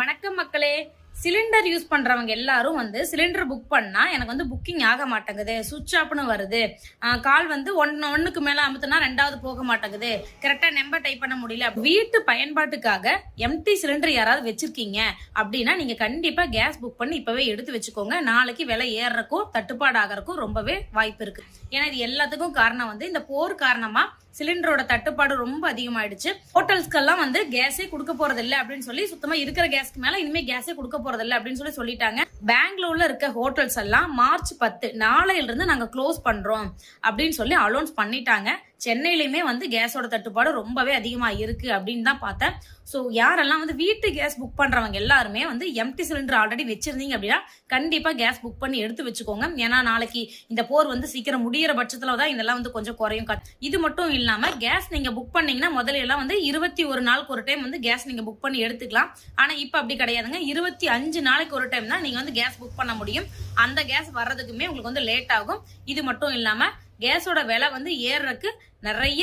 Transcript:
வணக்கம் மக்களே. Cylinder use பண்றவங்க எல்லாரும் சிலிண்டர் புக் பண்ணா எனக்கு புக்கிங் ஆக மாட்டேங்குது, சுவிட்ச் ஆப்னு வருது, கால் ஒன்னுக்கு மேல அமுத்துனா ரெண்டாவது போக மாட்டேங்குது, கரெக்டா நம்பர் டைப் பண்ண முடியல. வீட்டு பயன்பாட்டுக்காக எம்டி சிலிண்டர் யாராவது வச்சிருக்கீங்க அப்படின்னா நீங்க கண்டிப்பா கேஸ் புக் பண்ணி இப்பவே எடுத்து வச்சுக்கோங்க. நாளைக்கு விலை ஏறக்கும் தட்டுப்பாடு ஆகிறதுக்கும் ரொம்பவே வாய்ப்பு இருக்கு. ஏன்னா இது எல்லாத்துக்கும் காரணம் இந்த போர் காரணமா சிலிண்டரோட தட்டுப்பாடு ரொம்ப அதிகமாயிடுச்சு. ஹோட்டல்ஸ்க்கெல்லாம் கேஸே கொடுக்க போறது இல்ல அப்படின்னு சொல்லி சுத்தமா இருக்கிற கேஸ்க்கு மேல இனிமே கேஸே கொடுக்க போறது இல்ல அப்படின்னு சொல்லிட்டாங்க. பெங்களூர்ல இருக்க ஹோட்டல்ஸ் எல்லாம் மார்ச் 10 நாளையில இருந்து நாங்க க்ளோஸ் பண்றோம் அப்படின்னு சொல்லி அனௌன்ஸ் பண்ணிட்டாங்க. சென்னையிலுமே கேஸோட தட்டுப்பாடு ரொம்பவே அதிகமா இருக்கு அப்படின்னு தான் பார்த்தேன். ஸோ யாரெல்லாம் வீட்டு கேஸ் புக் பண்றவங்க எல்லாருமே எம்டி சிலிண்டர் ஆல்ரெடி வச்சிருந்தீங்க அப்படின்னா கண்டிப்பா கேஸ் புக் பண்ணி எடுத்து வச்சுக்கோங்க. ஏன்னா நாளைக்கு இந்த போர் சீக்கிரம் முடியிற பட்சத்துல தான் இதெல்லாம் கொஞ்சம் குறையும். இது மட்டும் இல்லாம கேஸ் நீங்க புக் பண்ணீங்கன்னா முதல்ல எல்லாம் 21 நாளுக்கு ஒரு டைம் கேஸ் நீங்க புக் பண்ணி எடுத்துக்கலாம். ஆனா இப்ப அப்படி கிடையாதுங்க. 25 நாளைக்கு ஒரு டைம் தான் நீங்க கேஸ் புக் பண்ண முடியும். அந்த கேஸ் வர்றதுக்குமே உங்களுக்கு லேட் ஆகும். இது மட்டும் இல்லாம கேஸோட விலை ஏறதுக்கு நிறைய